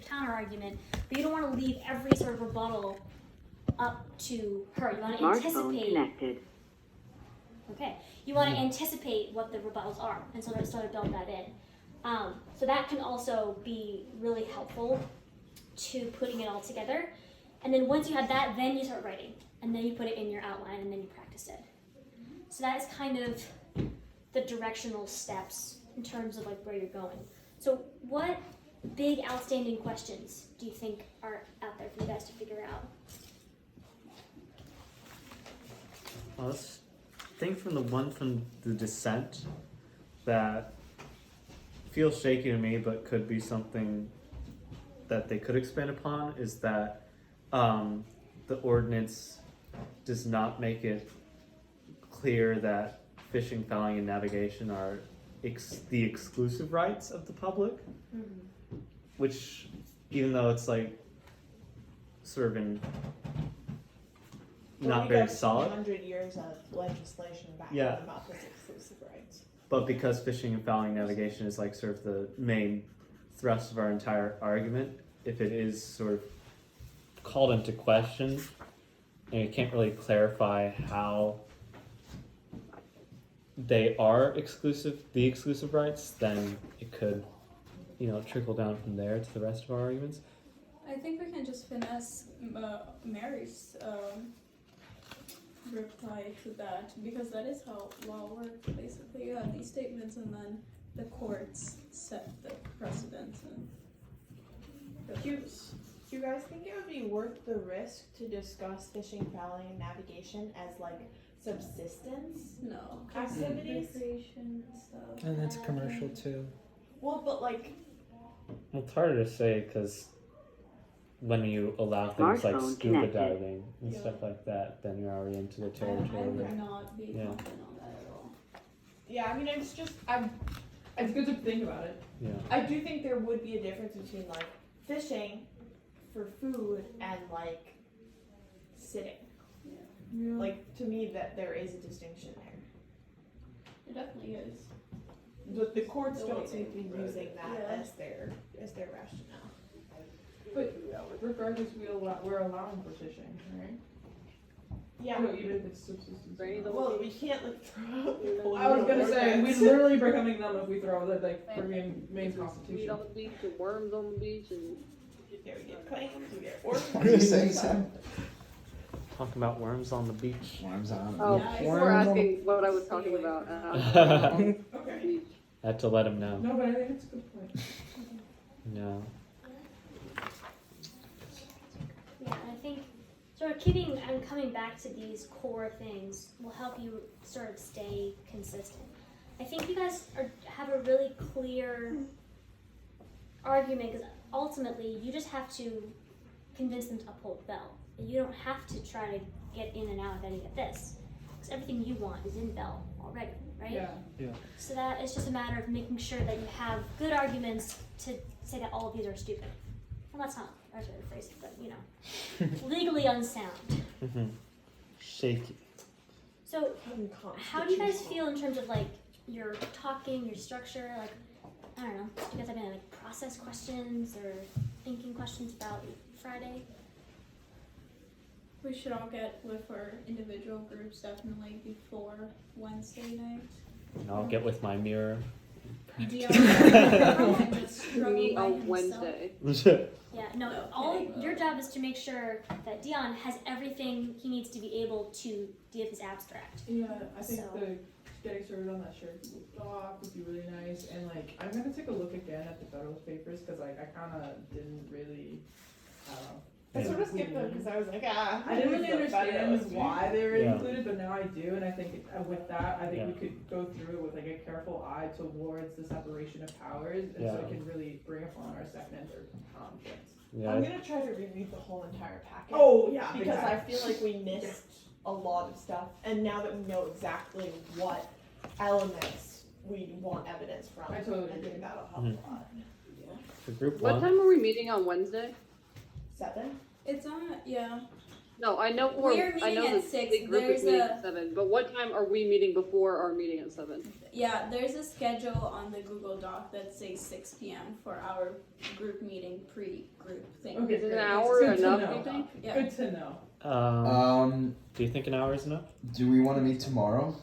counter argument, but you don't want to leave every sort of rebuttal up to her. You want to Smartphone anticipate. connected. Okay. You want to anticipate what the rebuttals are and sort of build that in. So that can also be really helpful to putting it all together. And then once you have that, then you start writing. And then you put it in your outline and then you practice it. So that is kind of the directional steps in terms of like where you're going. So what big outstanding questions do you think are out there for you guys to figure out? Well, let's think from the one from the dissent that feels shaky to me, but could be something that they could expand upon, is that the ordinance does not make it clear that fishing, fouling, and navigation are the exclusive rights of the public, which, even though it's like sort of in not very solid. 100 years of legislation back about this exclusive rights. But because fishing and fouling navigation is like sort of the main thrust of our entire argument, if it is sort of called into question and you can't really clarify how they are the exclusive rights, then it could, trickle down from there to the rest of our arguments. I think we can just finesse Mary's reply to that, because that is how law works. Basically, you have these statements and then the courts set the precedents. Do you guys think it would be worth the risk to discuss fishing, fouling, and navigation as like subsistence No, activities? recreation and stuff. And it's commercial too. Well, but like, Well, it's harder to say because when you allow things like Smartphone scuba connected. diving and stuff like that, then you're already into the I territory. would not be Yeah. confident on that at all. yeah, I mean, it's good to think about it. Yeah. I do think there would be a difference between like fishing for food and like sitting. Like, to me, that there is a distinction there. It definitely is. But the courts The don't way seem to be they- using that Yeah. as their rationale. But regardless, we're allowing for fishing, right? Yeah. So even if it's subsistence. Well, we can't like throw out the whole I was gonna say, ordinance. we'd literally be becoming them if we throw the freaking main Weed constitution. on the beach and worms on the beach and There we get claims, we get orders. What are you saying, Sam? Talking about worms on the beach. Worms on. oh, Yeah, people were worms on- asking what I was talking about. I Okay. Beach. had to let him know. No, but I think it's a good point. No. Yeah, and I think sort of keeping and coming back to these core things will help you sort of stay consistent. I think you guys have a really clear argument because ultimately you just have to convince them to uphold Bell. You don't have to try to get in and out of any of this because everything you want is in Bell already, right? Yeah. So that it's just a matter of making sure that you have good arguments to say that all of these are stupid. Well, that's not the right way to phrase it, but legally unsound. Shaky. So how do you guys feel in terms of like your talking, your structure? Like, I don't know, do you guys have any like process questions or thinking questions about Friday? We should all get with our individual groups definitely before Wednesday night. And I'll get with my mirror. Dion just struggle Meet by on himself. Wednesday. Yeah, no, Okay, all your job is to make sure that Dion has everything he needs to be able to give his abstract. Yeah, I think So- the getting started on that shared Google Doc would be really nice, and like I'm gonna take a look again at the Federalist Papers because like I kind of didn't really. I sort of skipped them because I was like, I didn't really understand why they were Yeah. included, but now I do, and I think with that, I think Yeah. we could go through it with like a careful eye towards the separation of powers, and so Yeah. it can really bring upon our second and third conflicts. Yeah. I'm gonna try to reread the whole entire packet. Oh yeah, Because I feel like we missed a lot of stuff, and now that we know exactly what elements we want evidence from, I totally think agree. that'll help Mhm. a lot. For group What one. time are we meeting on Wednesday? 7? It's on, yeah. No, I know We're I know meeting the at 6. big group is There's meeting a- at 7, but what time are we meeting before our meeting at 7? Yeah, there's a schedule on the Google Doc that says 6 p.m. for our group meeting, pre-group thing. Okay, Is an great. hour Good to enough, know. you think? Yeah. Good to know. Do you think an hour is enough? Do we want to meet tomorrow?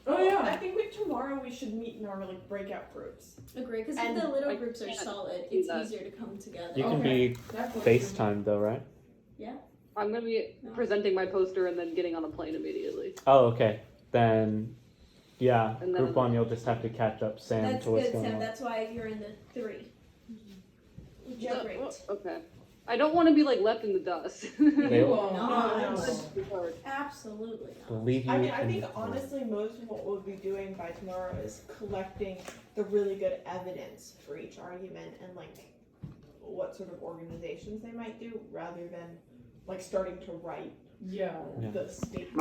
Oh I yeah. think tomorrow we should meet in our like breakout groups. Agree, because if And the little I groups are can't solid, do it's that. easier to come together. You can Okay. be That works. FaceTime though, right? I'm gonna be No. presenting my poster and then getting on a plane immediately. Oh, okay. Then, yeah, And then- group one, you'll just have to catch up Sam That's to what's good, going Sam. on. That's why you're in the 3. Yeah, great. Okay. I don't want to be like left in the dust. They You will- won't. No. Absolutely not. Believe you. I mean, I in think the plan. honestly, most of what we'll be doing by tomorrow is collecting the really good evidence for each argument and like what sort of organizations they might do, rather than like starting to write Yeah. Yeah. the statement.